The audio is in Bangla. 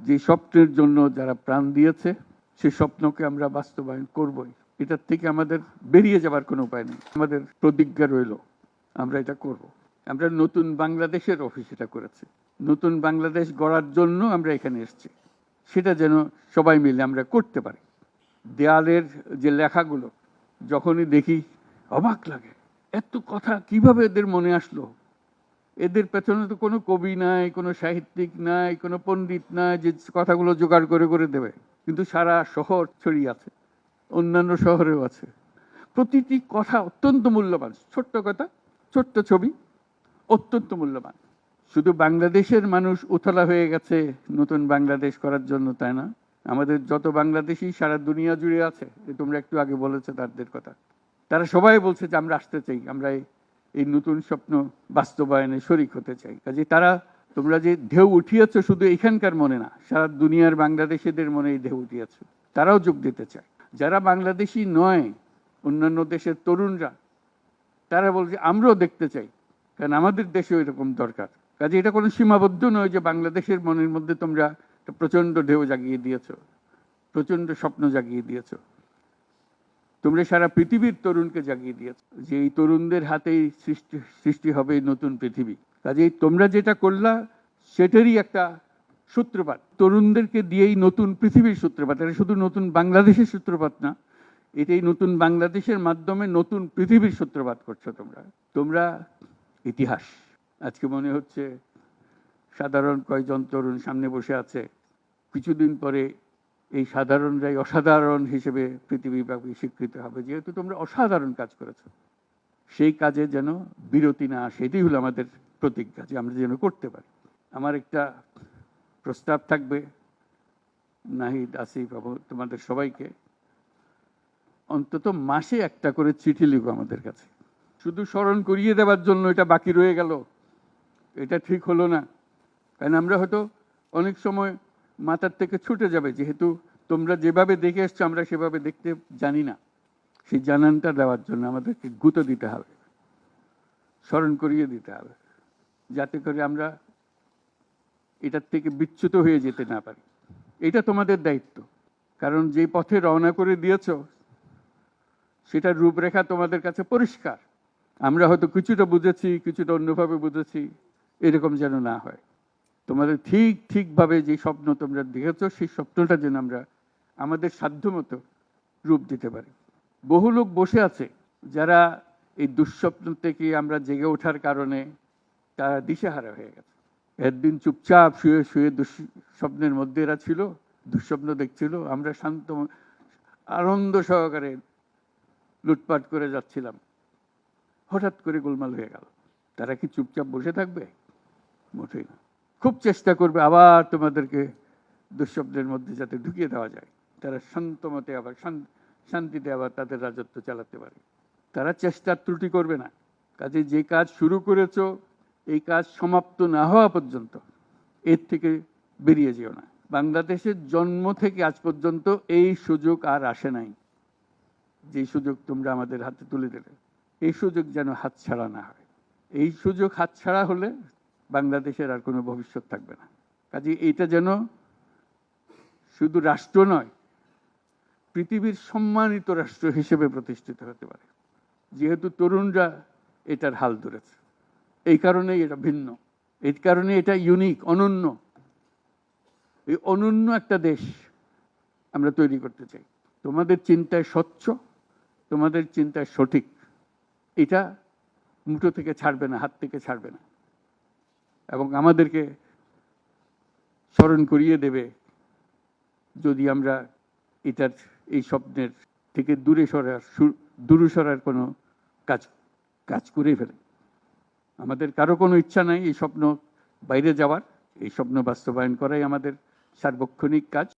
যে স্বপ্নের জন্য যারা প্রাণ দিয়েছে সে স্বপ্নকে আমরা বাস্তবায়ন করবই। এটার থেকে আমাদের বেরিয়ে যাবার কোনো উপায় নেই। আমাদের প্রতিজ্ঞা রইল আমরা এটা করব। আমরা নতুন বাংলাদেশের অফিস এটা করেছি। নতুন বাংলাদেশ গড়ার জন্য আমরা এখানে এসেছি। সেটা যেন সবাই মিলে আমরা করতে পারি। দেয়ালের যে লেখাগুলো যখনই দেখি অবাক লাগে, এত কথা কিভাবে এদের মনে আসলো। এদের পেছনে তো কোনো কবি নাই, কোনো সাহিত্যিক নাই, কোনো পণ্ডিত নাই যে কথাগুলো জোগাড় করে করে দেবে। কিন্তু সারা শহর ছড়িয়ে আছে, অন্যান্য শহরেও আছে। প্রতিটি কথা অত্যন্ত মূল্যবান। ছোট্ট কথা, ছোট্ট ছবি, অত্যন্ত মূল্যবান। শুধু বাংলাদেশের মানুষ উতলা হয়ে গেছে নতুন বাংলাদেশ করার জন্য, তাই না? আমাদের যত বাংলাদেশি সারা দুনিয়া জুড়ে আছে, তোমরা একটু আগে বলেছো তাদের কথা, তারা সবাই বলছে যে আমরা আসতে চাই, আমরা এই নতুন স্বপ্ন বাস্তবায়নে শরিক হতে চাই। কাজে তারা, তোমরা যে ঢেউ উঠিয়েছো শুধু এখানকার মনে না, সারা দুনিয়ার বাংলাদেশিদের মনে এই ঢেউ উঠিয়েছো, তারাও যোগ দিতে চায়। যারা বাংলাদেশি নয়, অন্যান্য দেশের তরুণরা, তারা বলছে আমরাও দেখতে চাই, কারণ আমাদের দেশেও এরকম দরকার। কাজে এটা কোনো সীমাবদ্ধ নয় যে বাংলাদেশের মনের মধ্যে তোমরা প্রচন্ড ঢেউ জাগিয়ে দিয়েছো, প্রচন্ড স্বপ্ন জাগিয়ে দিয়েছো। তোমরা সারা পৃথিবীর তরুণকে জাগিয়ে দিয়েছো যে এই তরুণদের হাতেই সৃষ্টি হবে নতুন পৃথিবী। কাজেই তোমরা যেটা করলা সেটারই একটা সূত্রপাত, তরুণদেরকে দিয়েই নতুন পৃথিবীর সূত্রপাত। এটা শুধু নতুন বাংলাদেশের সূত্রপাত না, এটাই নতুন বাংলাদেশের মাধ্যমে নতুন পৃথিবীর সূত্রপাত করছো তোমরা। তোমরা ইতিহাস। আজকে মনে হচ্ছে সাধারণ কয়েকজন তরুণ সামনে বসে আছে, কিছুদিন পরে এই সাধারণরাই অসাধারণ হিসেবে পৃথিবীব্যাপী স্বীকৃত হবে, যেহেতু তোমরা অসাধারণ কাজ করেছো। সেই কাজে যেন বিরতি না আসে, এটাই হলো আমাদের প্রতিজ্ঞা, যে আমরা যেন করতে পারি। আমার একটা প্রস্তাব থাকবে, নাহিদ, আসিফ, তোমাদের সবাইকে অন্তত মাসে একটা করে চিঠি লিখো আমাদের কাছে। শুধু স্মরণ করিয়ে দেওয়ার জন্য এটা বাকি রয়ে গেল, এটা ঠিক হলো না। কারণ আমরা হয়তো অনেক সময় মাথার থেকে ছুটে যাবে, যেহেতু তোমরা যেভাবে দেখে এসছো আমরা সেভাবে দেখতে জানি না। সেই জানানটা দেওয়ার জন্য আমাদেরকে গুঁতো দিতে হবে, স্মরণ করিয়ে দিতে হবে, যাতে করে আমরা এটার থেকে বিচ্যুত হয়ে যেতে না পারি। এটা তোমাদের দায়িত্ব, কারণ যে পথে রওনা করে দিয়েছ সেটার রূপরেখা তোমাদের কাছে পরিষ্কার। আমরা হয়তো কিছুটা বুঝেছি, কিছুটা অন্যভাবে বুঝেছি, এরকম যেন না হয়। তোমাদের ঠিকভাবে যে স্বপ্ন তোমরা দেখেছো সেই স্বপ্নটা যেন আমরা আমাদের সাধ্যমতো রূপ দিতে পারি। বহু লোক বসে আছে যারা এই দুঃস্বপ্ন থেকে আমরা জেগে ওঠার কারণে তারা দিশেহারা হয়ে গেছে। একদিন চুপচাপ শুয়ে শুয়ে দুঃস্বপ্নের মধ্যে এরা ছিল, দুঃস্বপ্ন দেখছিল, আমরা শান্ত আনন্দ সহকারে লুটপাট করে যাচ্ছিলাম, হঠাৎ করে গোলমাল হয়ে গেল। তারা কি চুপচাপ বসে থাকবে? মোটেই না। খুব চেষ্টা করবে আবার তোমাদেরকে দুঃস্বপ্নের মধ্যে যাতে ঢুকিয়ে দেওয়া যায়, তারা শান্তমতে আবার শান্তিতে আবার তাদের রাজত্ব চালাতে পারে। তারা চেষ্টার ত্রুটি করবে না। কাজে যে কাজ শুরু করেছো এই কাজ সমাপ্ত না হওয়া পর্যন্ত এর থেকে বেরিয়ে যেও না। বাংলাদেশের জন্ম থেকে আজ পর্যন্ত এই সুযোগ আর আসে নাই, যে সুযোগ তোমরা আমাদের হাতে তুলে দেবে। এই সুযোগ যেন হাতছাড়া না হয়। এই সুযোগ হাতছাড়া হলে বাংলাদেশের আর কোনো ভবিষ্যৎ থাকবে না। কাজে এটা যেন শুধু রাষ্ট্র নয়, পৃথিবীর সম্মানিত রাষ্ট্র হিসেবে প্রতিষ্ঠিত হতে পারে, যেহেতু তরুণরা এটার হাল ধরেছে। এই কারণেই এটা ভিন্ন, এই কারণে এটা ইউনিক, অনন্য। এই অনন্য একটা দেশ আমরা তৈরি করতে চাই। তোমাদের চিন্তায় স্বচ্ছ, তোমাদের চিন্তায় সঠিক, এটা মুঠো থেকে ছাড়বে না, হাত থেকে ছাড়বে না, এবং আমাদেরকে স্মরণ করিয়ে দেবে যদি আমরা এটার এই স্বপ্নের থেকে দূরে সরার কোনো কাজ করে ফেলে। আমাদের কারো কোনো ইচ্ছা নাই এই স্বপ্ন বাইরে যাওয়ার, এই স্বপ্ন বাস্তবায়ন করাই আমাদের সার্বক্ষণিক কাজ।